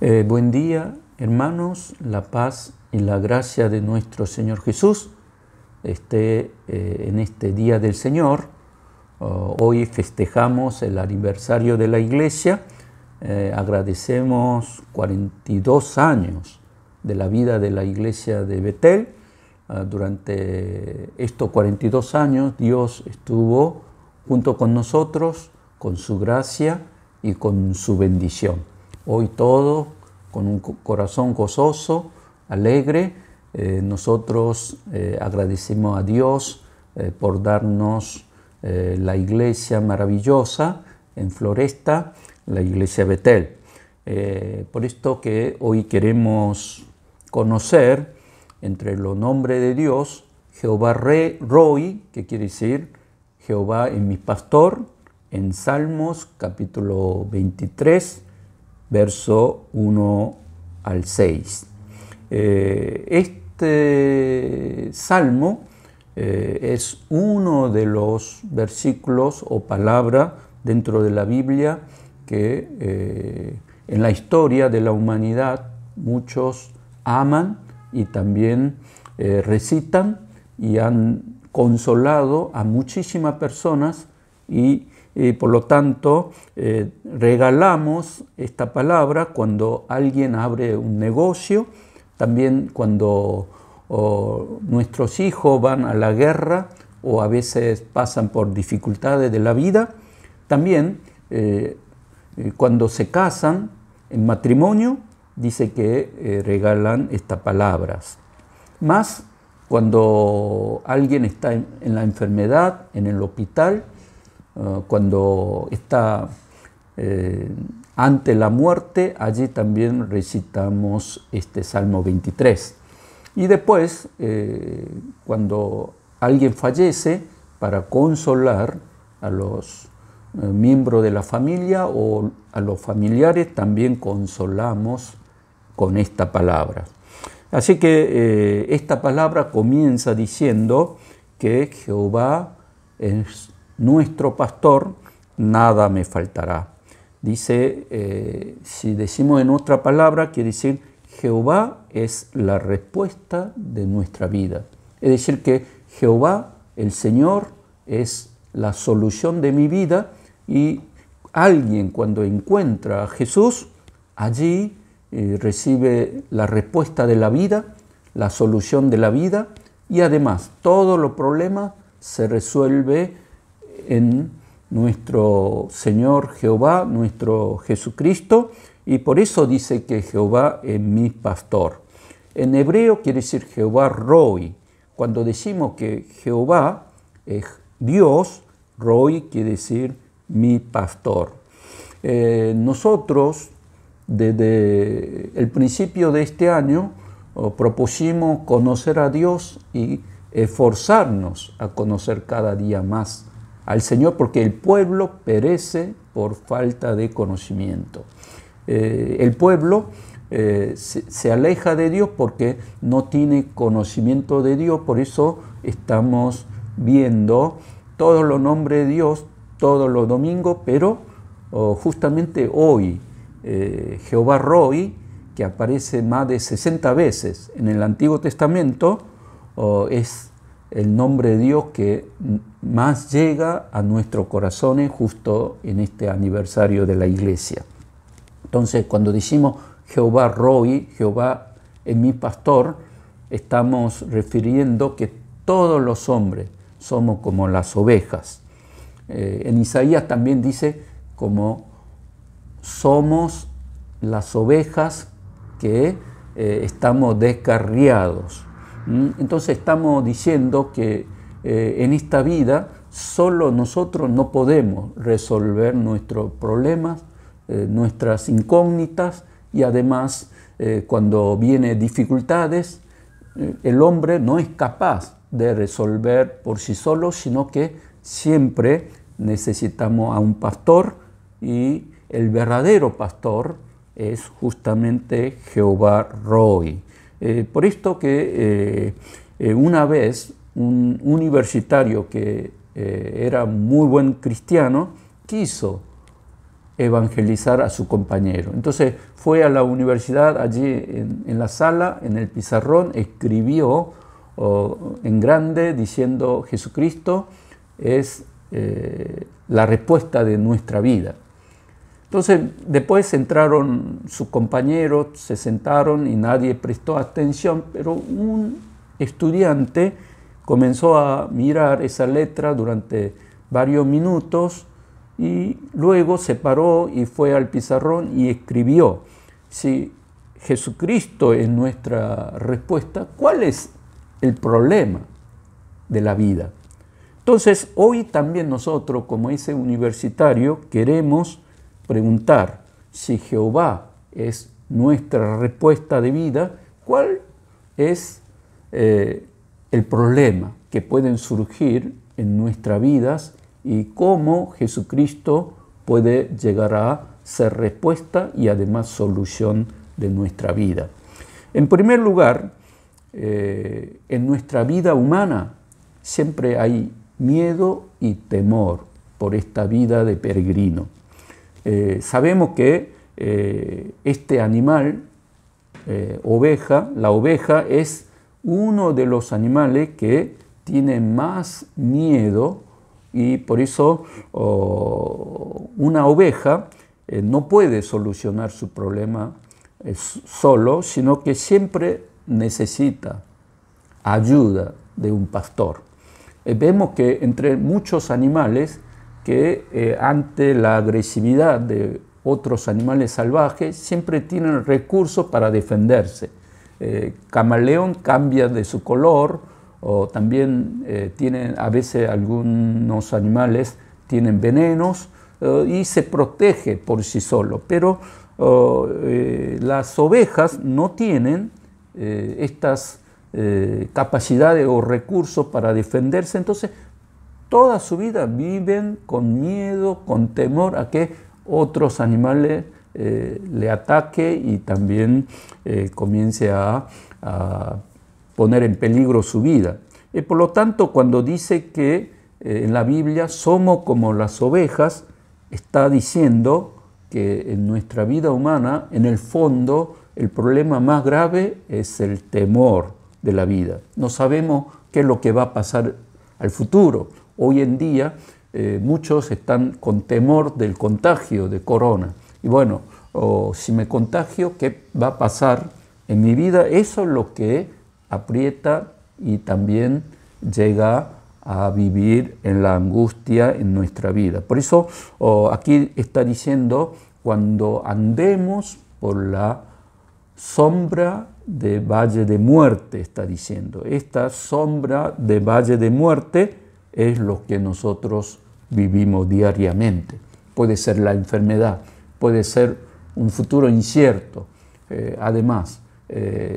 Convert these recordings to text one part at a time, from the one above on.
Buen día, hermanos, la paz y la gracia de nuestro Señor Jesús esté en este Día del Señor. Hoy festejamos el aniversario de la Iglesia. Agradecemos 42 años de la vida de la Iglesia de Betel. Durante estos 42 años Dios estuvo junto con nosotros, con su gracia y con su bendición. Hoy todos, con un corazón gozoso, alegre, nosotros agradecemos a Dios por darnos la iglesia maravillosa en Floresta, la iglesia Betel. Por esto que hoy queremos conocer entre los nombres de Dios, Jehová Roi, que quiere decir Jehová es mi pastor, en Salmos capítulo 23, verso 1 al 6. Este salmo es uno de los versículos o palabras dentro de la Biblia que en la historia de la humanidad muchos aman y también recitan y han consolado a muchísimas personas y por lo tanto regalamos esta palabra cuando alguien abre un negocio, también cuando nuestros hijos van a la guerra o a veces pasan por dificultades de la vida, también cuando se casan en matrimonio dice que regalan estas palabras. Más cuando alguien está en la enfermedad, en el hospital, cuando está ante la muerte, allí también recitamos este Salmo 23. Y después, cuando alguien fallece, para consolar a los miembros de la familia o a los familiares, también consolamos con esta palabra. Así que esta palabra comienza diciendo que Jehová es nuestro pastor, nada me faltará. Dice, si decimos en otra palabra, quiere decir Jehová es la respuesta de nuestra vida. Es decir, que Jehová, el Señor, es la solución de mi vida y alguien cuando encuentra a Jesús, allí recibe la respuesta de la vida, la solución de la vida y además todos los problemas se resuelven en nuestro Señor Jehová, nuestro Jesucristo, y por eso dice que Jehová es mi pastor. En hebreo quiere decir Jehová Roi. Cuando decimos que Jehová es Dios, Roi quiere decir mi pastor. Nosotros, desde el principio de este año, propusimos conocer a Dios y esforzarnos a conocer cada día más al Señor, porque el pueblo perece por falta de conocimiento. El pueblo se aleja de Dios porque no tiene conocimiento de Dios, por eso estamos viendo todos los nombres de Dios todos los domingos, pero justamente hoy Jehová Roi, que aparece más de 60 veces en el Antiguo Testamento, es el nombre de Dios que más llega a nuestros corazones justo en este aniversario de la iglesia. Entonces, cuando decimos Jehová Roi, Jehová es mi pastor, estamos refiriendo que todos los hombres somos como las ovejas. En Isaías también dice como somos las ovejas que estamos descarriados. Entonces estamos diciendo que en esta vida solo nosotros no podemos resolver nuestros problemas, nuestras incógnitas y además cuando vienen dificultades, el hombre no es capaz de resolver por sí solo, sino que siempre necesitamos a un pastor y el verdadero pastor es justamente Jehová Roi. Por esto que una vez un universitario que era muy buen cristiano quiso evangelizar a su compañero. Entonces fue a la universidad, allí en la sala, en el pizarrón, escribió en grande diciendo: Jesucristo es la respuesta de nuestra vida. Entonces después entraron sus compañeros, se sentaron y nadie prestó atención, pero un estudiante comenzó a mirar esa letra durante varios minutos y luego se paró y fue al pizarrón y escribió: si Jesucristo es nuestra respuesta, ¿cuál es el problema de la vida? Entonces, hoy también nosotros, como ese universitario, queremos preguntar: si Jehová es nuestra respuesta de vida, ¿cuál es el problema que pueden surgir en nuestras vidas y cómo Jesucristo puede llegar a ser respuesta y además solución de nuestra vida? En primer lugar, en nuestra vida humana siempre hay miedo y temor por esta vida de peregrino. Sabemos que este animal, oveja, la oveja es uno de los animales que tiene más miedo y por eso una oveja no puede solucionar su problema solo, sino que siempre necesita ayuda de un pastor. Vemos que entre muchos animales que ante la agresividad de otros animales salvajes siempre tienen recursos para defenderse. Camaleón cambia de su color, o también tienen, a veces algunos animales tienen venenos y se protege por sí solo, pero las ovejas no tienen estas capacidades o recursos para defenderse, entonces toda su vida viven con miedo, con temor a que otros animales le ataque y también comience a poner en peligro su vida. Y por lo tanto, cuando dice que en la Biblia somos como las ovejas, está diciendo que en nuestra vida humana, en el fondo, el problema más grave es el temor de la vida. No sabemos qué es lo que va a pasar al futuro. Hoy en día muchos están con temor del contagio de corona. Y bueno, si me contagio, ¿qué va a pasar en mi vida? Eso es lo que aprieta y también llega a vivir en la angustia en nuestra vida. Por eso aquí está diciendo: cuando andemos por la sombra de valle de muerte, está diciendo. Esta sombra de valle de muerte es lo que nosotros vivimos diariamente. Puede ser la enfermedad, puede ser un futuro incierto, además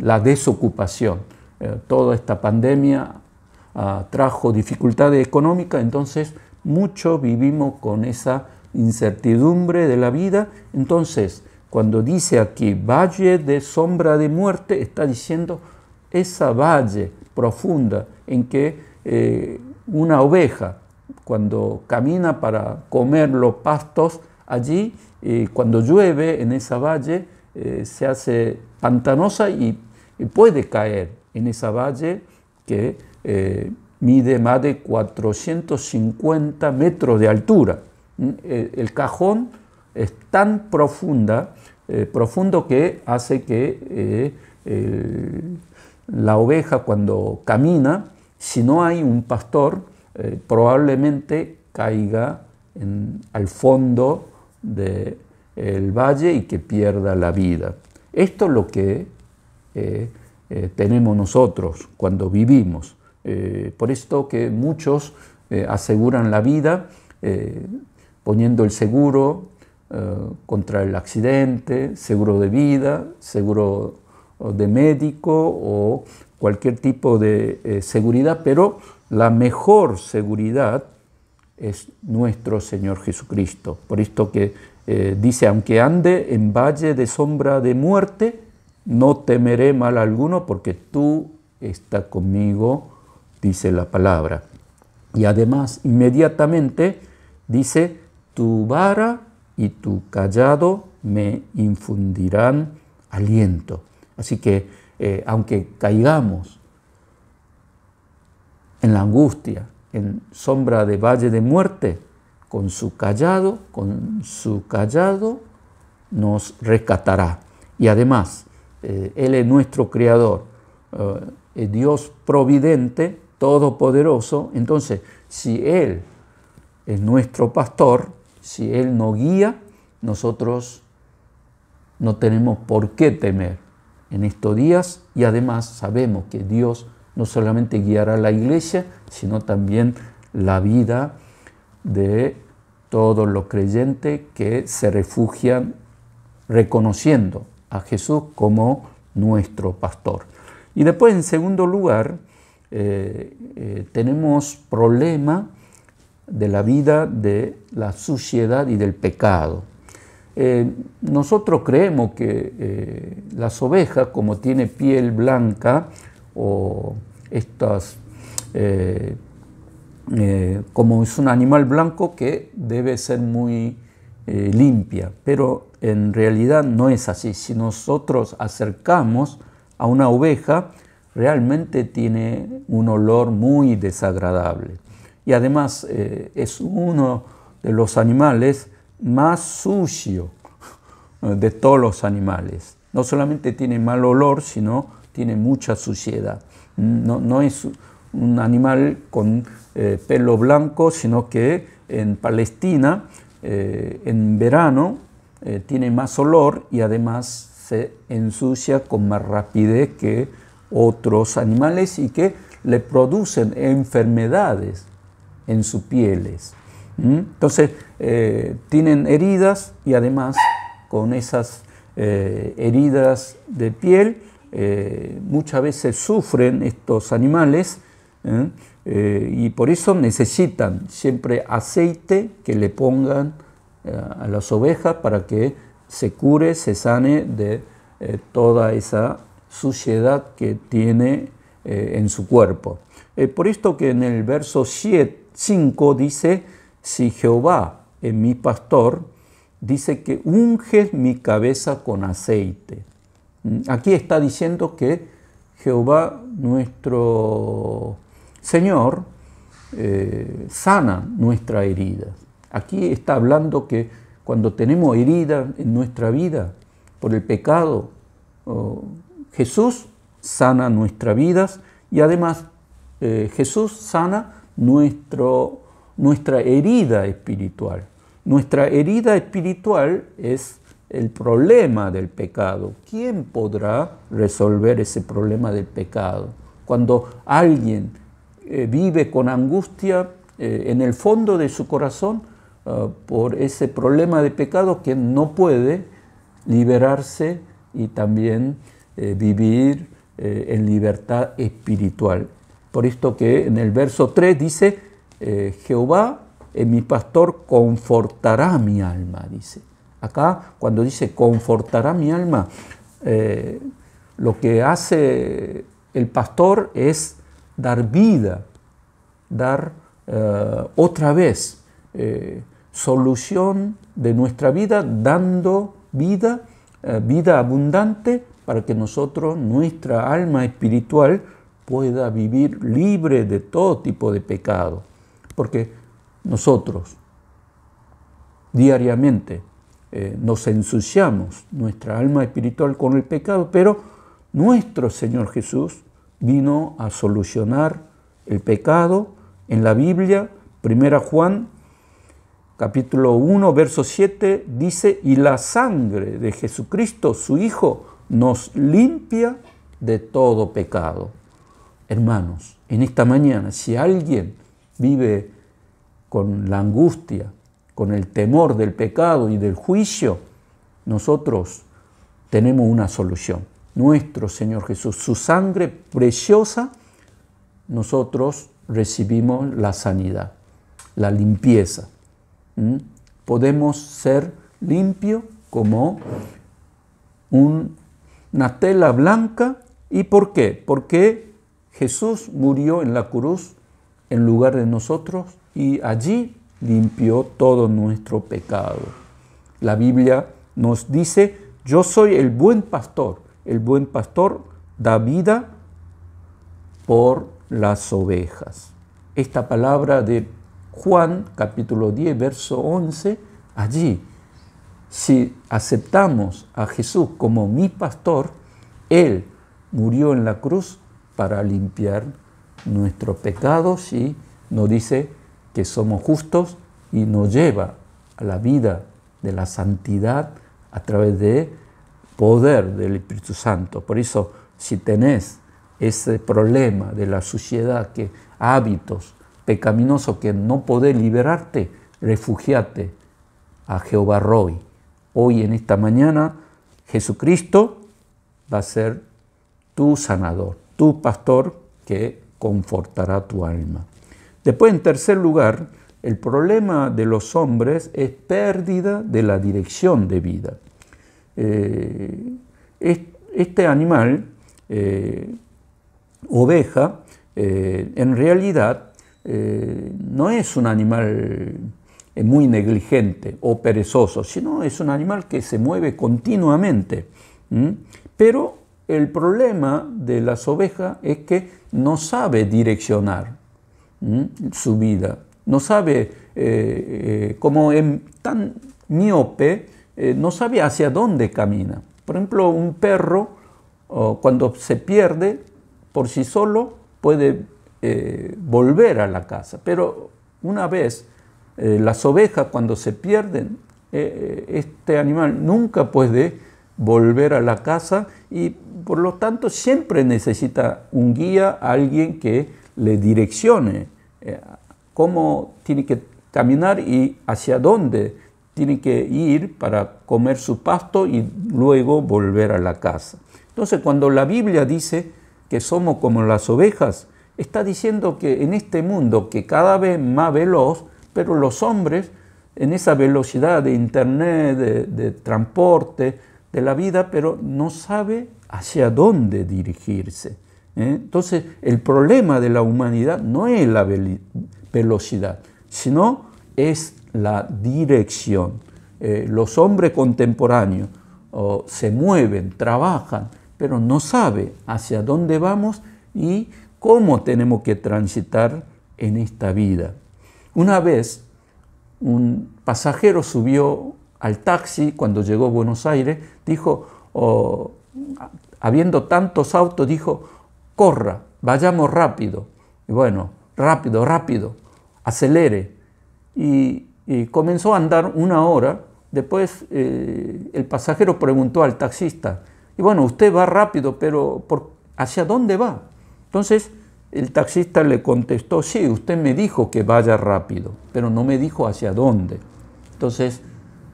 la desocupación. Toda esta pandemia trajo dificultades económicas, entonces muchos vivimos con esa incertidumbre de la vida. Entonces, cuando dice aquí valle de sombra de muerte, está diciendo esa valle profunda en que una oveja, cuando camina para comer los pastos, allí cuando llueve en esa valle se hace pantanosa y puede caer en esa valle que mide más de 450 metros de altura. El cajón es tan profundo que hace que la oveja, cuando camina, si no hay un pastor, probablemente caiga al fondo del valle y que pierda la vida. Esto es lo que tenemos nosotros cuando vivimos. Por esto que muchos aseguran la vida poniendo el seguro contra el accidente, seguro de vida, seguro de médico o cualquier tipo de seguridad, pero la mejor seguridad es nuestro Señor Jesucristo. Por esto que dice: aunque ande en valle de sombra de muerte, no temeré mal alguno, porque tú estás conmigo, dice la palabra. Y además, inmediatamente dice: tu vara y tu cayado me infundirán aliento. Así que aunque caigamos en la angustia, en sombra de valle de muerte, con su cayado nos rescatará. Y además, Él es nuestro Creador, es Dios providente, todopoderoso. Entonces, si Él es nuestro pastor, si Él nos guía, nosotros no tenemos por qué temer en estos días, y además sabemos que Dios no solamente guiará a la iglesia, sino también la vida de todos los creyentes que se refugian reconociendo a Jesús como nuestro pastor. Y después, en segundo lugar, tenemos problema de la vida de la suciedad y del pecado. Nosotros creemos que las ovejas, como tiene piel blanca, o estas, como es un animal blanco, que debe ser muy limpia, pero en realidad no es así. Si nosotros acercamos a una oveja, realmente tiene un olor muy desagradable. Y además es uno de los animales más sucios de todos los animales. No solamente tiene mal olor, sino tiene mucha suciedad. No es un animal con pelo blanco, sino que en Palestina, en verano, tiene más olor y además se ensucia con más rapidez que otros animales y que le producen enfermedades en sus pieles. Entonces, tienen heridas y además con esas heridas de piel, muchas veces sufren estos animales y por eso necesitan siempre aceite que le pongan a las ovejas para que se cure, se sane de toda esa suciedad que tiene en su cuerpo. Por esto que en el verso 5 dice: si Jehová es mi pastor, dice que unge mi cabeza con aceite. Aquí está diciendo que Jehová, nuestro Señor, sana nuestra herida. Aquí está hablando que cuando tenemos herida en nuestra vida por el pecado, Jesús sana nuestras vidas y además Jesús sana nuestra herida espiritual. Nuestra herida espiritual es el problema del pecado. ¿Quién podrá resolver ese problema del pecado? Cuando alguien vive con angustia en el fondo de su corazón por ese problema de pecado, que no puede liberarse y también vivir en libertad espiritual. Por esto que en el verso 3 dice: Jehová mi pastor confortará mi alma, dice. Acá, cuando dice confortará mi alma, lo que hace el pastor es dar vida, dar otra vez solución de nuestra vida, dando vida, vida abundante, para que nosotros, nuestra alma espiritual, pueda vivir libre de todo tipo de pecado. Porque nosotros diariamente nos ensuciamos nuestra alma espiritual con el pecado, pero nuestro Señor Jesús vino a solucionar el pecado. En la Biblia, 1 Juan, capítulo 1, verso 7, dice: y la sangre de Jesucristo, su Hijo, nos limpia de todo pecado. Hermanos, en esta mañana, si alguien vive con la angustia, con el temor del pecado y del juicio, nosotros tenemos una solución. Nuestro Señor Jesús, su sangre preciosa, nosotros recibimos la sanidad, la limpieza. Podemos ser limpios como una tela blanca. ¿Y por qué? Porque Jesús murió en la cruz en lugar de nosotros y allí limpió todo nuestro pecado. La Biblia nos dice, yo soy el buen pastor da vida por las ovejas. Esta palabra de Juan, capítulo 10, verso 11, allí, si aceptamos a Jesús como mi pastor, Él murió en la cruz para limpiar nuestros pecados y nos dice que somos justos y nos lleva a la vida de la santidad a través del poder del Espíritu Santo. Por eso, si tenés ese problema de la suciedad, que hábitos pecaminosos que no podés liberarte, refugiate a Jehová Roi. Hoy en esta mañana Jesucristo va a ser tu sanador, tu pastor que confortará tu alma. Después, en tercer lugar, el problema de los hombres es pérdida de la dirección de vida. Este animal, oveja, en realidad no es un animal muy negligente o perezoso, sino es un animal que se mueve continuamente. Pero el problema de las ovejas es que no sabe direccionar su vida, no sabe, como es tan miope, no sabe hacia dónde camina. Por ejemplo, un perro, cuando se pierde, por sí solo puede volver a la casa, pero una vez las ovejas, cuando se pierden, este animal nunca puede volver a la casa y por lo tanto siempre necesita un guía, alguien que le direccione cómo tiene que caminar y hacia dónde tiene que ir para comer su pasto y luego volver a la casa. Entonces, cuando la Biblia dice que somos como las ovejas, está diciendo que en este mundo que cada vez más veloz, pero los hombres en esa velocidad de internet, de transporte, de la vida, pero no sabe hacia dónde dirigirse. Entonces, el problema de la humanidad no es la velocidad, sino es la dirección. Los hombres contemporáneos se mueven, trabajan, pero no saben hacia dónde vamos y cómo tenemos que transitar en esta vida. Una vez, un pasajero subió al taxi cuando llegó a Buenos Aires, dijo, habiendo tantos autos, dijo, corra, vayamos rápido. Y bueno, rápido, rápido, acelere. Y comenzó a andar 1 hora. Después el pasajero preguntó al taxista, y bueno, usted va rápido, pero ¿hacia dónde va? Entonces el taxista le contestó, sí, usted me dijo que vaya rápido, pero no me dijo hacia dónde. Entonces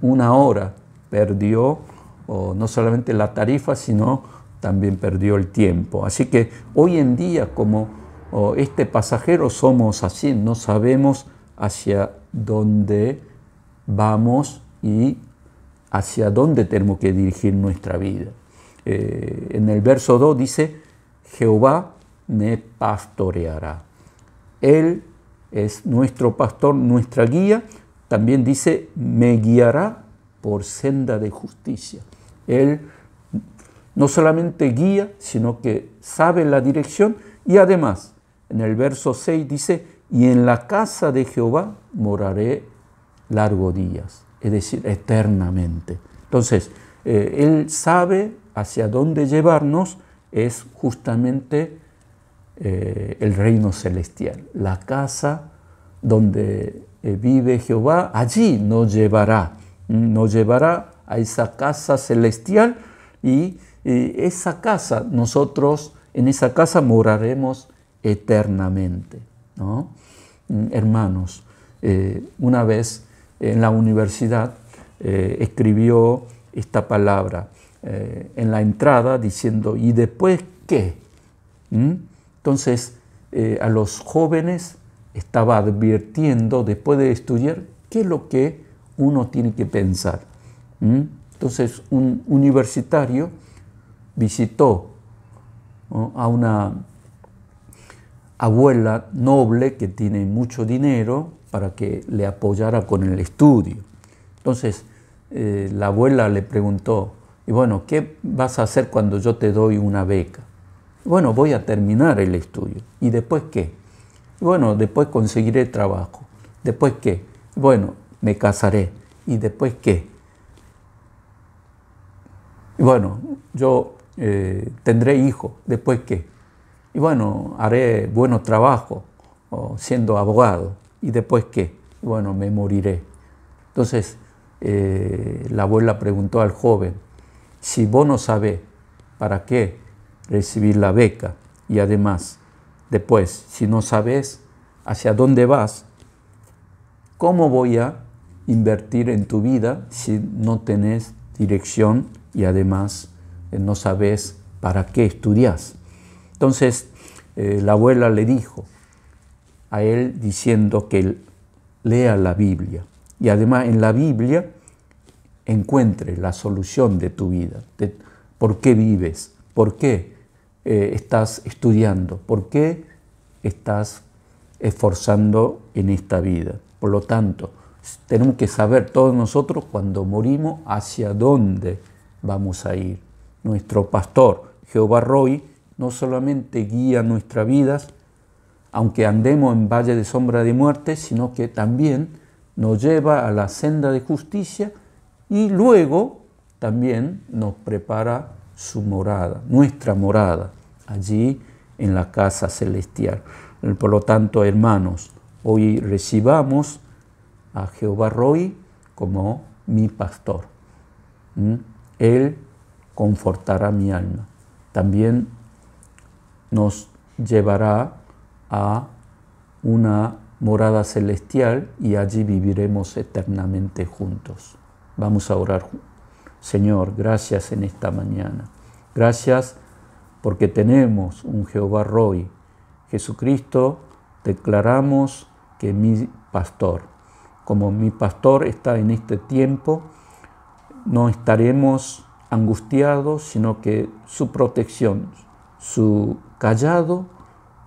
1 hora perdió, no solamente la tarifa, sino también perdió el tiempo. Así que hoy en día, como este pasajero, somos así, no sabemos hacia dónde vamos y hacia dónde tenemos que dirigir nuestra vida. En el verso 2 dice, Jehová me pastoreará. Él es nuestro pastor, nuestra guía. También dice, me guiará por senda de justicia. Él no solamente guía, sino que sabe la dirección y además, en el verso 6 dice, y en la casa de Jehová moraré largos días, es decir, eternamente. Entonces, Él sabe hacia dónde llevarnos, es justamente el reino celestial, la casa donde vive Jehová, allí nos llevará a esa casa celestial y esa casa, nosotros en esa casa moraremos eternamente, ¿no? Hermanos, una vez en la universidad escribió esta palabra en la entrada diciendo, ¿y después qué? Entonces a los jóvenes estaba advirtiendo, después de estudiar, qué es lo que uno tiene que pensar. Entonces un universitario visitó, ¿no?, a una abuela noble que tiene mucho dinero para que le apoyara con el estudio. Entonces la abuela le preguntó, y bueno, ¿qué vas a hacer cuando yo te doy una beca? Bueno, voy a terminar el estudio. ¿Y después qué? Bueno, después conseguiré trabajo. ¿Después qué? Bueno, me casaré. ¿Y después qué? Y bueno, yo tendré hijos. ¿Después qué? Y bueno, haré buenos trabajos siendo abogado. ¿Y después qué? Y bueno, me moriré. Entonces, la abuela preguntó al joven, si vos no sabés para qué recibir la beca y además, después, si no sabés hacia dónde vas, ¿cómo voy a invertir en tu vida si no tenés dirección y además no sabés para qué estudiás? Entonces, la abuela le dijo a él diciendo que lea la Biblia y además en la Biblia encuentre la solución de tu vida, de por qué vives, por qué estás estudiando, por qué estás esforzando en esta vida. Por lo tanto, tenemos que saber todos nosotros cuando morimos hacia dónde vamos a ir. Nuestro pastor, Jehová Rohi, no solamente guía nuestras vidas, aunque andemos en valle de sombra de muerte, sino que también nos lleva a la senda de justicia y luego también nos prepara su morada, nuestra morada, allí en la casa celestial. Por lo tanto, hermanos, hoy recibamos a Jehová Rohi como mi pastor. Él confortará mi alma. También nos llevará a una morada celestial y allí viviremos eternamente juntos. Vamos a orar. Señor, gracias en esta mañana. Gracias porque tenemos un Jehová Rohi. Jesucristo, declaramos que mi pastor, como mi pastor está en este tiempo, no estaremos angustiados, sino que su protección, su cayado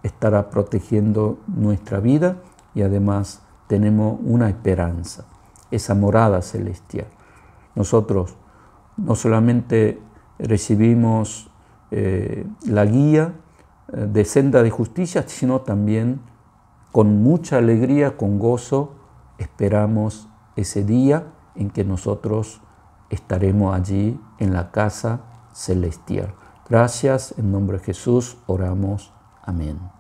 estará protegiendo nuestra vida y además tenemos una esperanza, esa morada celestial. Nosotros no solamente recibimos la guía de senda de justicia, sino también con mucha alegría, con gozo, esperamos ese día en que nosotros estaremos allí en la casa celestial. Gracias, en nombre de Jesús oramos. Amén.